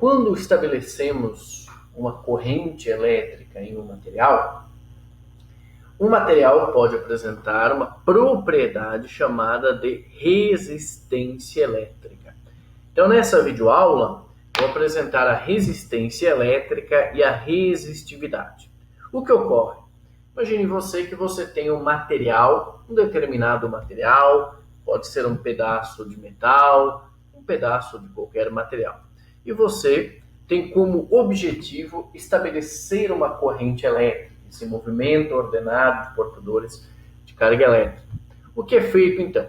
quando estabelecemos uma corrente elétrica em um material pode apresentar uma propriedade chamada de resistência elétrica. Então, nessa videoaula, vou apresentar a resistência elétrica e a resistividade. O que ocorre? Imagine que você tem um material, um determinado material, pode ser um pedaço de metal, um pedaço de qualquer material. E você tem como objetivo estabelecer uma corrente elétrica, esse movimento ordenado de portadores de carga elétrica. O que é feito então?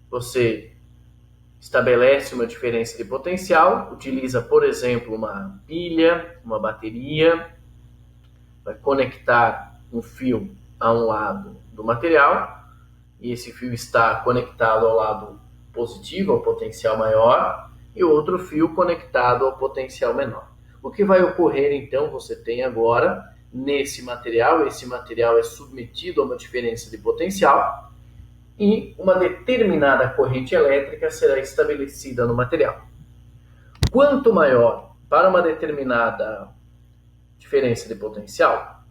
Você estabelece uma diferença de potencial, utiliza, por exemplo, uma pilha, uma bateria, vai conectar um fio a um lado do material, e esse fio está conectado ao lado positivo, ao potencial maior, e outro fio conectado ao potencial menor. O que vai ocorrer então, você tem agora, nesse material, esse material é submetido a uma diferença de potencial, e uma determinada corrente elétrica será estabelecida no material. Quanto maior para uma determinada diferença de potencial,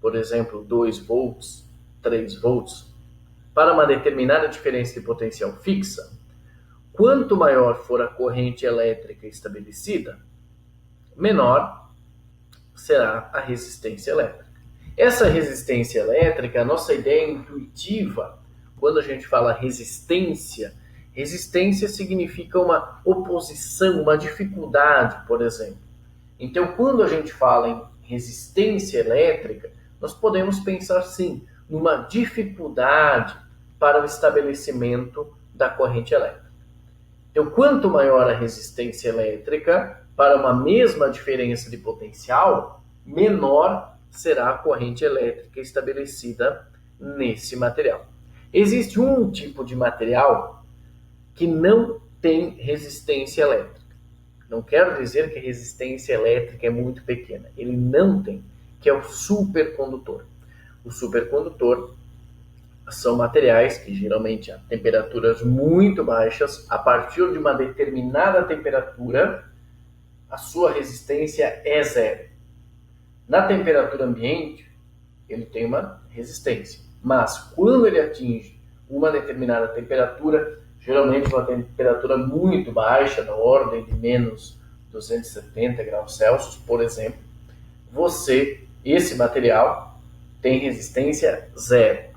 por exemplo, 2 volts, 3 volts, para uma determinada diferença de potencial fixa, quanto maior for a corrente elétrica estabelecida, menor será a resistência elétrica. Essa resistência elétrica, a nossa ideia intuitiva, quando a gente fala resistência significa uma oposição, uma dificuldade, por exemplo. Então, quando a gente fala em resistência elétrica, nós podemos pensar, sim, numa dificuldade para o estabelecimento da corrente elétrica. Então, quanto maior a resistência elétrica, para uma mesma diferença de potencial, menor será a corrente elétrica estabelecida nesse material. Existe um tipo de material que não tem resistência elétrica. Não quero dizer que a resistência elétrica é muito pequena. Ele não tem, que é o supercondutor. O supercondutor são materiais que geralmente a temperaturas muito baixas, a partir de uma determinada temperatura, a sua resistência é zero. Na temperatura ambiente, ele tem uma resistência, mas quando ele atinge uma determinada temperatura, geralmente uma temperatura muito baixa, da ordem de menos 270 graus Celsius, por exemplo, esse material tem resistência zero.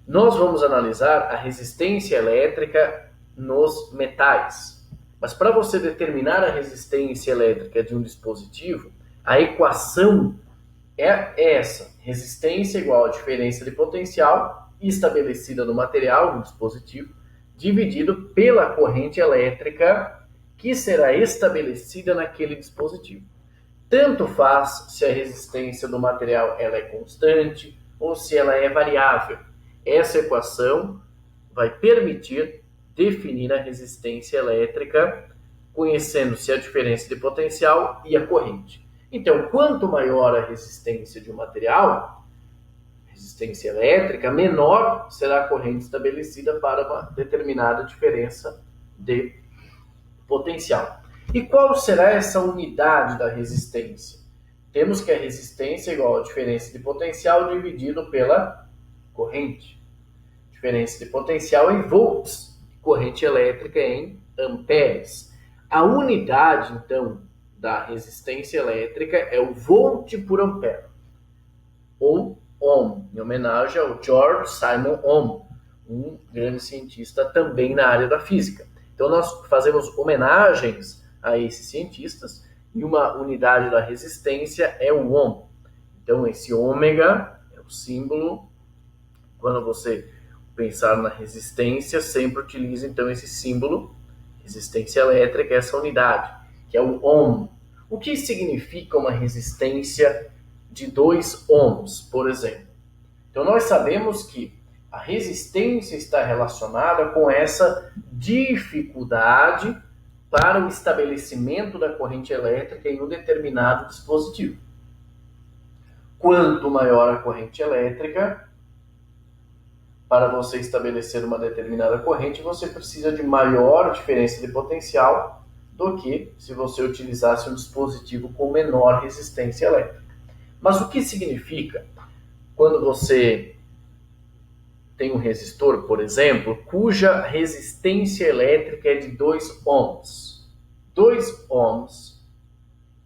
Nós vamos analisar a resistência elétrica nos metais. Mas para você determinar a resistência elétrica de um dispositivo, a equação é essa. Resistência igual a diferença de potencial estabelecida no material, no dispositivo, dividido pela corrente elétrica que será estabelecida naquele dispositivo. Tanto faz se a resistência do material ela é constante ou se ela é variável. Essa equação vai permitir definir a resistência elétrica, conhecendo-se a diferença de potencial e a corrente. Então, quanto maior a resistência de um material, resistência elétrica, menor será a corrente estabelecida para uma determinada diferença de potencial. E qual será essa unidade da resistência? Temos que a resistência é igual a diferença de potencial dividido pela corrente. Diferença de potencial em volts, corrente elétrica em amperes. A unidade, então, da resistência elétrica é o volt por ampere, ou Ohm, em homenagem ao George Simon Ohm, um grande cientista também na área da física. Então, nós fazemos homenagens a esses cientistas e uma unidade da resistência é o Ohm. Então, esse ômega é o símbolo. Quando você pensar na resistência, sempre utiliza então esse símbolo, resistência elétrica, essa unidade, que é o Ohm. O que significa uma resistência de 2 ohms, por exemplo? Então, nós sabemos que a resistência está relacionada com essa dificuldade para o estabelecimento da corrente elétrica em um determinado dispositivo. Quanto maior a corrente elétrica, para você estabelecer uma determinada corrente, você precisa de maior diferença de potencial do que se você utilizasse um dispositivo com menor resistência elétrica. Mas o que significa quando você tem um resistor, por exemplo, cuja resistência elétrica é de 2 ohms? 2 ohms,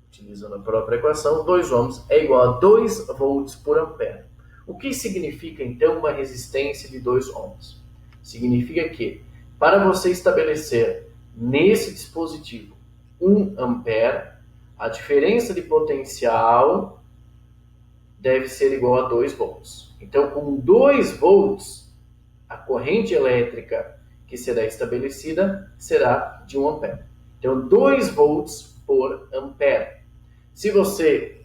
utilizando a própria equação, 2 ohms é igual a 2 volts por ampere. O que significa, então, uma resistência de 2 ohms? Significa que, para você estabelecer nesse dispositivo 1 ampere, a diferença de potencial deve ser igual a 2 volts. Então, com 2 volts, a corrente elétrica que será estabelecida será de 1 ampere. Então, 2 volts por ampere. Se você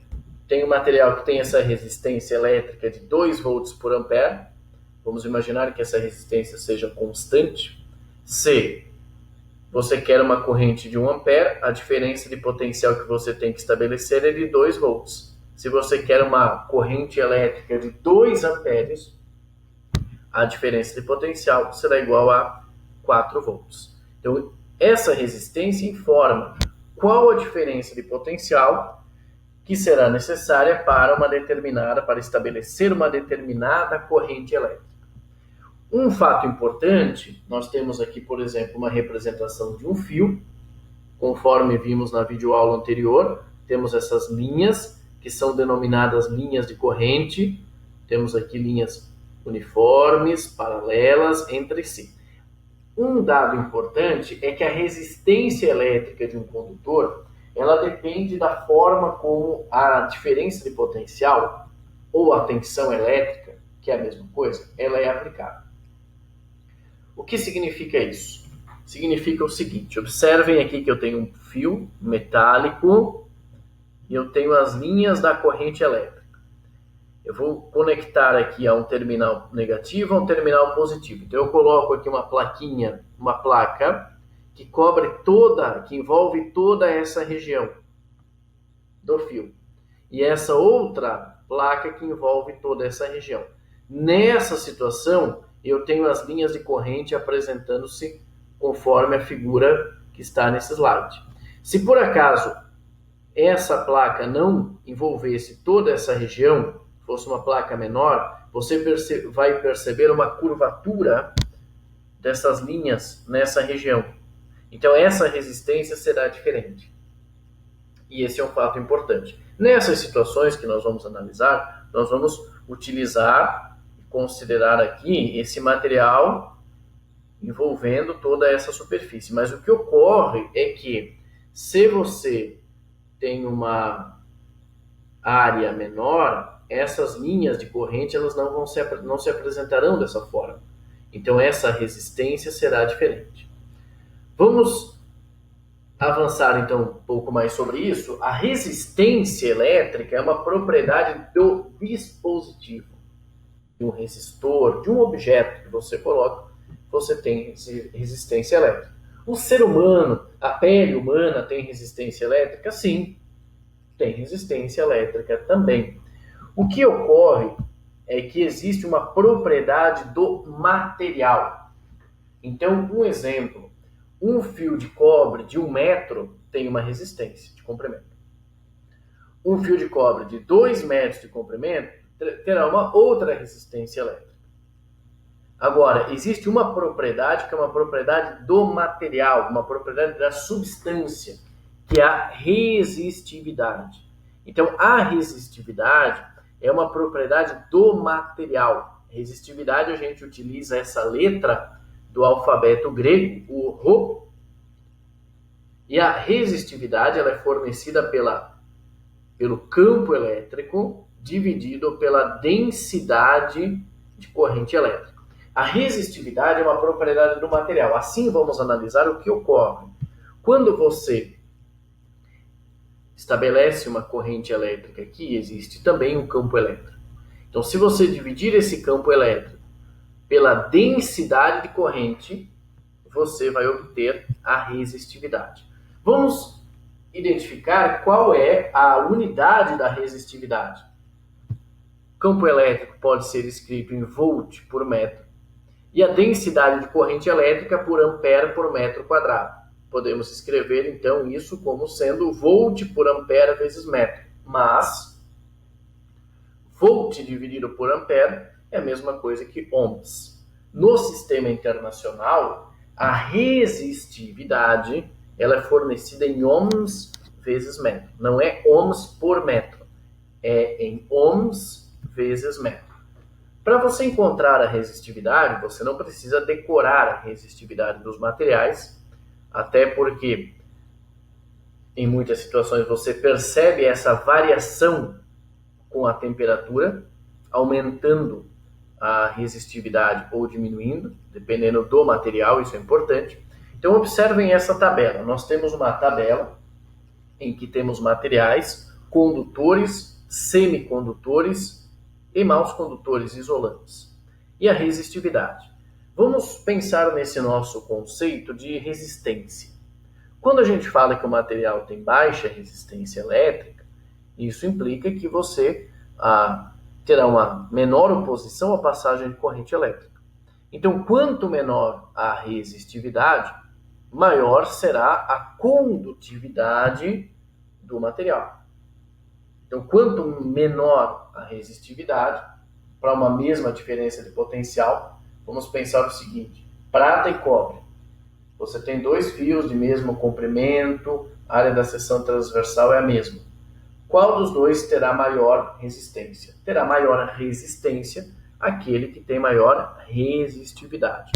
tem um material que tem essa resistência elétrica de 2 volts por ampere, vamos imaginar que essa resistência seja constante. Se você quer uma corrente de 1 ampere, a diferença de potencial que você tem que estabelecer é de 2 volts. Se você quer uma corrente elétrica de 2 amperes, a diferença de potencial será igual a 4 volts. Então, essa resistência informa qual a diferença de potencial que será necessária para estabelecer uma determinada corrente elétrica. Um fato importante, nós temos aqui, por exemplo, uma representação de um fio, conforme vimos na videoaula anterior, temos essas linhas, que são denominadas linhas de corrente, temos aqui linhas uniformes, paralelas entre si. Um dado importante é que a resistência elétrica de um condutor, ela depende da forma como a diferença de potencial ou a tensão elétrica, que é a mesma coisa, ela é aplicada. O que significa isso? Significa o seguinte, observem aqui que eu tenho um fio metálico e eu tenho as linhas da corrente elétrica. Eu vou conectar aqui a um terminal negativo a um terminal positivo. Então eu coloco aqui uma plaquinha, uma placa que que envolve toda essa região do fio. E essa outra placa que envolve toda essa região. Nessa situação, eu tenho as linhas de corrente apresentando-se conforme a figura que está nesse slide. Se por acaso essa placa não envolvesse toda essa região, fosse uma placa menor, você vai perceber uma curvatura dessas linhas nessa região. Então essa resistência será diferente. E esse é um fato importante. Nessas situações que nós vamos analisar, nós vamos utilizar e considerar aqui esse material envolvendo toda essa superfície. Mas o que ocorre é que se você tem uma área menor, essas linhas de corrente elas não se apresentarão dessa forma. Então essa resistência será diferente. Vamos avançar então um pouco mais sobre isso. A resistência elétrica é uma propriedade do dispositivo, de um resistor, de um objeto que você coloca, você tem resistência elétrica. O ser humano, a pele humana tem resistência elétrica? Sim, tem resistência elétrica também. O que ocorre é que existe uma propriedade do material. Então, um exemplo, um fio de cobre de 1 metro tem uma resistência de comprimento. Um fio de cobre de 2 metros de comprimento terá uma outra resistência elétrica. Agora, existe uma propriedade que é uma propriedade do material, uma propriedade da substância, que é a resistividade. Então, a resistividade é uma propriedade do material. Resistividade, a gente utiliza essa letra do alfabeto grego, o Rho. E a resistividade ela é fornecida pelo campo elétrico dividido pela densidade de corrente elétrica. A resistividade é uma propriedade do material. Assim, vamos analisar o que ocorre. Quando você estabelece uma corrente elétrica aqui, existe também um campo elétrico. Então, se você dividir esse campo elétrico pela densidade de corrente, você vai obter a resistividade. Vamos identificar qual é a unidade da resistividade. O campo elétrico pode ser escrito em volt por metro e a densidade de corrente elétrica por ampere por metro quadrado. podemos escrever então isso como sendo volt por ampere vezes metro. Mas volt dividido por ampere é a mesma coisa que ohms. No sistema internacional, a resistividade ela é fornecida em ohms vezes metro. Não é ohms por metro, é em ohms vezes metro. Para você encontrar a resistividade, você não precisa decorar a resistividade dos materiais, até porque em muitas situações você percebe essa variação com a temperatura, aumentando a resistividade ou diminuindo, dependendo do material, isso é importante. Então observem essa tabela. Nós temos uma tabela em que temos materiais, condutores, semicondutores e maus condutores isolantes. E a resistividade. Vamos pensar nesse nosso conceito de resistência. Quando a gente fala que o material tem baixa resistência elétrica, isso implica que você terá uma menor oposição à passagem de corrente elétrica. Então, quanto menor a resistividade, maior será a condutividade do material. Então, quanto menor a resistividade, para uma mesma diferença de potencial, vamos pensar o seguinte: prata e cobre. Você tem dois fios de mesmo comprimento, a área da seção transversal é a mesma. Qual dos dois terá maior resistência? Terá maior resistência aquele que tem maior resistividade.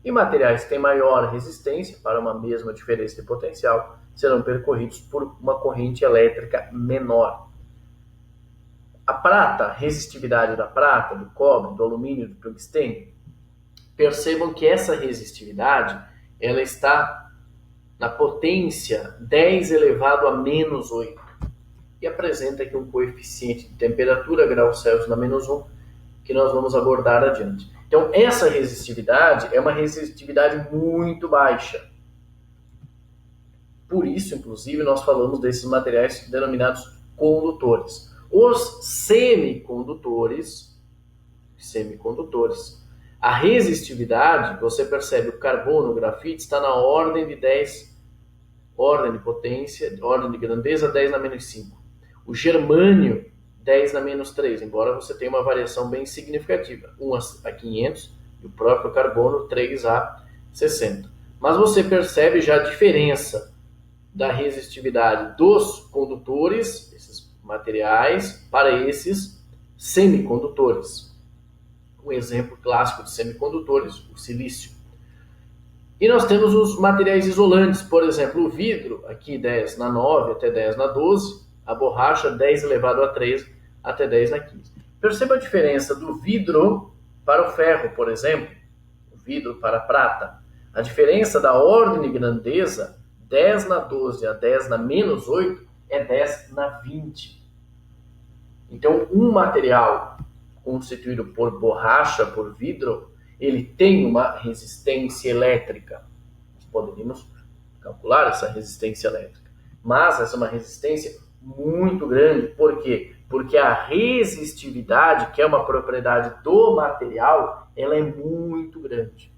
E materiais que têm maior resistência, para uma mesma diferença de potencial, serão percorridos por uma corrente elétrica menor. A prata, a resistividade da prata, do cobre, do alumínio, do tungstênio, percebam que essa resistividade ela está na potência 10 elevado a menos 8 e apresenta aqui um coeficiente de temperatura, graus Celsius na menos 1, que nós vamos abordar adiante. Então, essa resistividade é uma resistividade muito baixa. Por isso, inclusive, nós falamos desses materiais denominados condutores. Os semicondutores, a resistividade, você percebe, o carbono, o grafite, está na ordem de 10, ordem de potência, ordem de grandeza, 10 na menos 5. O germânio, 10 na menos 3, embora você tenha uma variação bem significativa, 1 a 500, e o próprio carbono, 3 a 60. Mas você percebe já a diferença da resistividade dos condutores, esses materiais, para esses semicondutores. Um exemplo clássico de semicondutores, o silício. E nós temos os materiais isolantes, por exemplo, o vidro, aqui 10 na 9 até 10 na 12, a borracha 10 elevado a 13 até 10 na 15. Perceba a diferença do vidro para o ferro, por exemplo, o vidro para a prata. A diferença da ordem de grandeza, 10 na 12 a 10 na menos 8, é 10 na 20. Então, um material constituído por borracha, por vidro, ele tem uma resistência elétrica. Nós poderíamos calcular essa resistência elétrica. Mas essa é uma resistência muito grande. Por quê? Porque a resistividade, que é uma propriedade do material, ela é muito grande.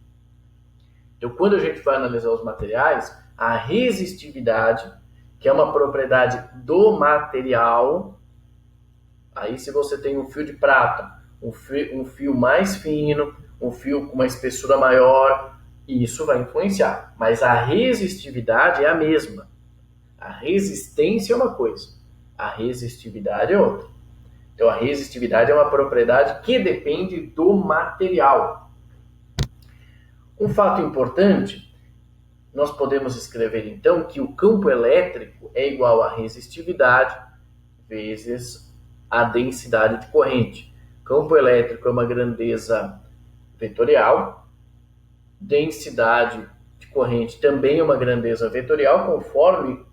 Então, quando a gente vai analisar os materiais, a resistividade, que é uma propriedade do material, aí se você tem um fio de prata, um fio mais fino, um fio com uma espessura maior, isso vai influenciar. Mas a resistividade é a mesma. A resistência é uma coisa, a resistividade é outra. Então, a resistividade é uma propriedade que depende do material. Um fato importante, nós podemos escrever então que o campo elétrico é igual a resistividade vezes a densidade de corrente. Campo elétrico é uma grandeza vetorial, densidade de corrente também é uma grandeza vetorial, conforme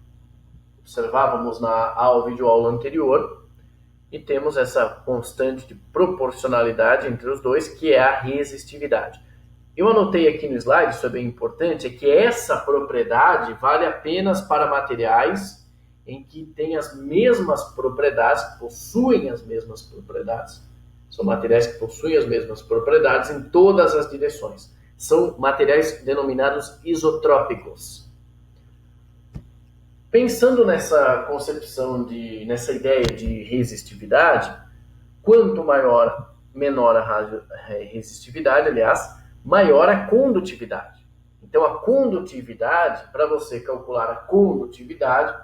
observávamos na videoaula anterior, e temos essa constante de proporcionalidade entre os dois, que é a resistividade. Eu anotei aqui no slide, isso é bem importante, é que essa propriedade vale apenas para materiais em que tem as mesmas propriedades, que possuem as mesmas propriedades. São materiais que possuem as mesmas propriedades em todas as direções. São materiais denominados isotrópicos. Pensando nessa concepção, nessa ideia de resistividade, quanto menor a resistividade, aliás, maior a condutividade. Então, a condutividade, para você calcular a condutividade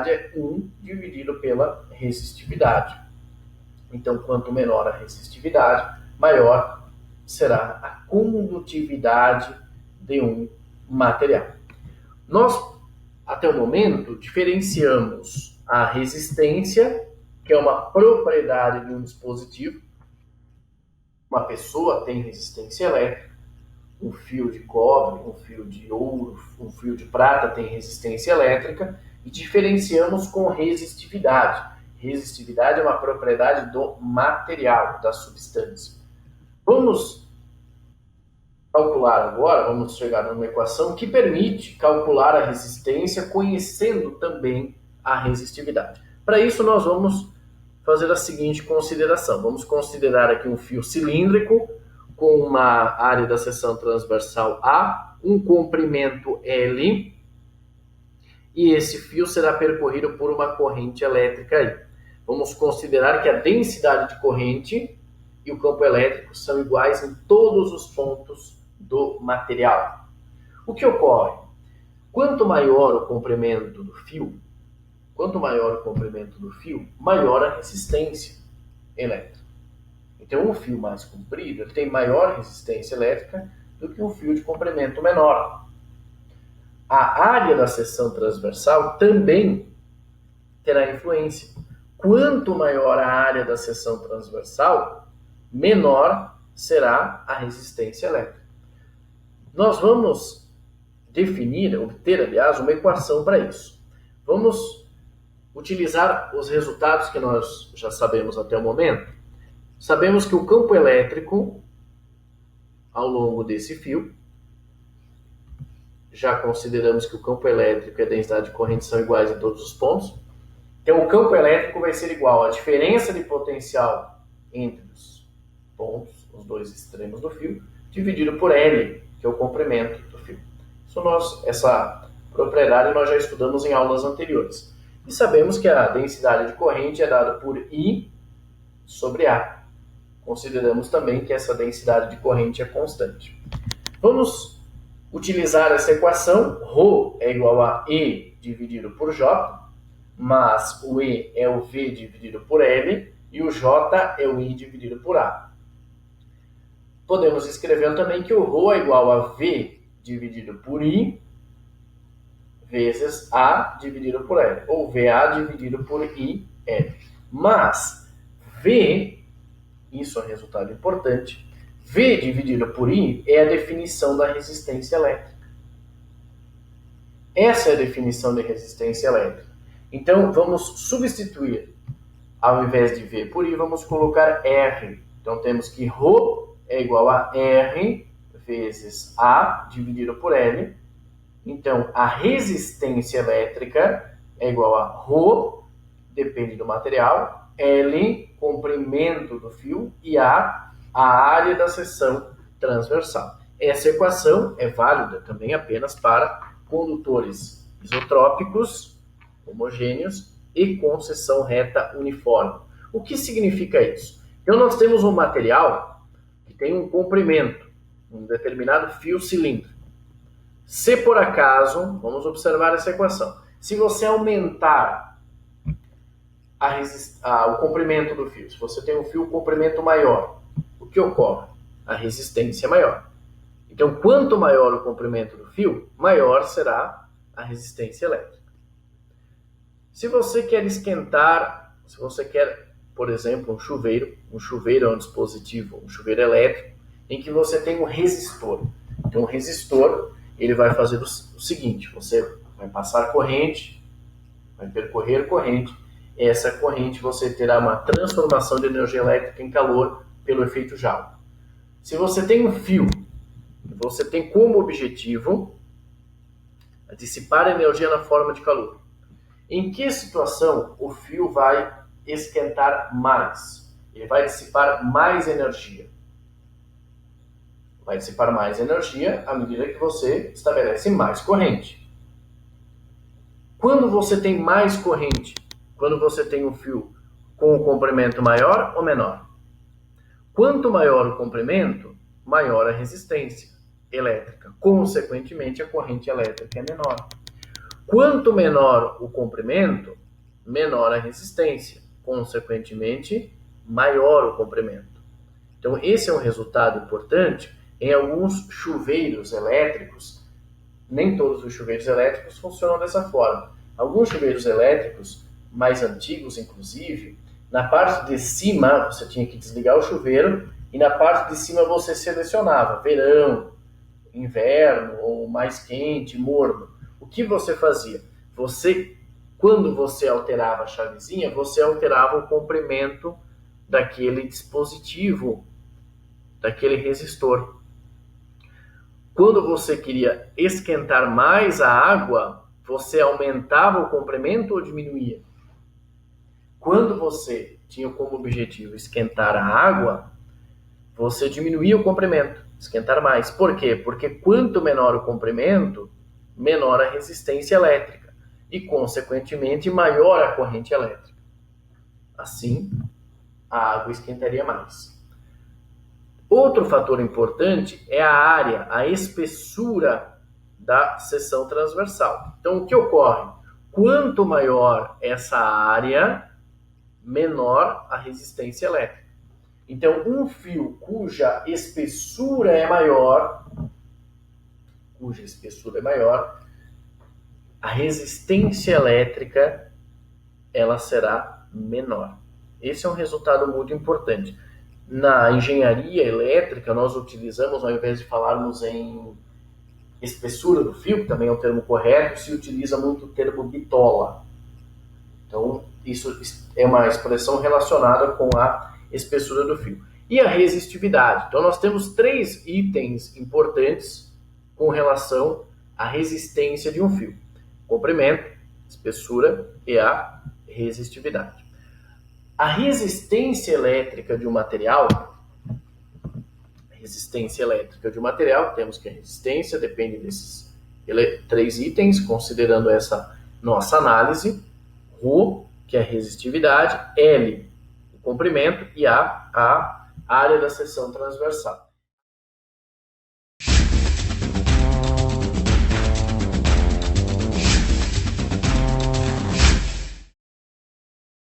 é 1 dividido pela resistividade. Então, quanto menor a resistividade, maior será a condutividade de um material. Nós, até o momento, diferenciamos a resistência, que é uma propriedade de um dispositivo. Uma pessoa tem resistência elétrica, um fio de cobre, um fio de ouro, um fio de prata tem resistência elétrica, e diferenciamos com resistividade. Resistividade é uma propriedade do material, da substância. Vamos calcular agora, vamos chegar numa equação que permite calcular a resistência conhecendo também a resistividade. Para isso, nós vamos fazer a seguinte consideração. Vamos considerar aqui um fio cilíndrico com uma área da seção transversal A, um comprimento L, e esse fio será percorrido por uma corrente elétrica aí. Vamos considerar que a densidade de corrente e o campo elétrico são iguais em todos os pontos do material. O que ocorre? Quanto maior o comprimento do fio, maior a resistência elétrica. Então, um fio mais comprido ele tem maior resistência elétrica do que um fio de comprimento menor. A área da seção transversal também terá influência. Quanto maior a área da seção transversal, menor será a resistência elétrica. Nós vamos obter, aliás, uma equação para isso. Vamos utilizar os resultados que nós já sabemos até o momento. Sabemos que o campo elétrico ao longo desse fio, já consideramos que o campo elétrico e a densidade de corrente são iguais em todos os pontos. Então, o campo elétrico vai ser igual à diferença de potencial entre os pontos, os dois extremos do fio, dividido por L, que é o comprimento do fio. Essa propriedade nós já estudamos em aulas anteriores. E sabemos que a densidade de corrente é dada por I sobre A. Consideramos também que essa densidade de corrente é constante. Vamos utilizar essa equação. Ρ é igual a E dividido por J, mas o E é o V dividido por L e o J é o I dividido por A. Podemos escrever também que o Ρ é igual a V dividido por I vezes A dividido por L, ou VA dividido por IL. Mas V, isso é um resultado importante, V dividido por I é a definição da resistência elétrica. Essa é a definição de resistência elétrica. Então, vamos substituir, ao invés de V por I, vamos colocar R. Então, temos que Ρ é igual a R vezes A dividido por L. Então, a resistência elétrica é igual a Ρ, depende do material, L, comprimento do fio, e A área da seção transversal. Essa equação é válida também apenas para condutores isotrópicos, homogêneos e com seção reta uniforme. O que significa isso? Então, nós temos um material que tem um comprimento, um determinado fio cilíndrico. Se por acaso, vamos observar essa equação, se você aumentar o comprimento do fio, se você tem um fio com comprimento maior, o que ocorre? A resistência é maior. Então, quanto maior o comprimento do fio, maior será a resistência elétrica. Se você quer esquentar, se você quer, por exemplo, um chuveiro é um dispositivo, um chuveiro elétrico, em que você tem um resistor. Então, o resistor, ele vai fazer o seguinte, você vai passar corrente, vai percorrer corrente, essa corrente você terá uma transformação de energia elétrica em calor pelo efeito Joule. Se você tem um fio, você tem como objetivo dissipar energia na forma de calor. Em que situação o fio vai esquentar mais? Ele vai dissipar mais energia. Vai dissipar mais energia à medida que você estabelece mais corrente. Quando você tem mais corrente? Quando você tem um fio com o comprimento maior ou menor? Quanto maior o comprimento, maior a resistência elétrica. Consequentemente, a corrente elétrica é menor. Quanto menor o comprimento, menor a resistência. Consequentemente, maior o comprimento. Então, esse é um resultado importante em alguns chuveiros elétricos. Nem todos os chuveiros elétricos funcionam dessa forma. Alguns chuveiros elétricos, mais antigos inclusive, na parte de cima você tinha que desligar o chuveiro e na parte de cima você selecionava verão, inverno ou mais quente, morno. O que você fazia? Quando você alterava a chavezinha, você alterava o comprimento daquele dispositivo, daquele resistor. Quando você queria esquentar mais a água, você aumentava o comprimento ou diminuía? Quando você tinha como objetivo esquentar a água, você diminuía o comprimento, esquentar mais. Por quê? Porque quanto menor o comprimento, menor a resistência elétrica e, consequentemente, maior a corrente elétrica. Assim, a água esquentaria mais. Outro fator importante é a área, a espessura da seção transversal. Então, o que ocorre? Quanto maior essa área, menor a resistência elétrica. Então, um fio cuja espessura é maior, a resistência elétrica ela será menor. Esse é um resultado muito importante. Na engenharia elétrica, nós utilizamos, ao invés de falarmos em espessura do fio, que também é o termo correto, se utiliza muito o termo bitola. Então, isso é uma expressão relacionada com a espessura do fio. E a resistividade. Então, nós temos 3 itens importantes com relação à resistência de um fio: comprimento, espessura e a resistividade. A resistência elétrica de um material, temos que a resistência depende desses 3 itens, considerando essa nossa análise: Rho, que é a resistividade, L, o comprimento, e A área da seção transversal.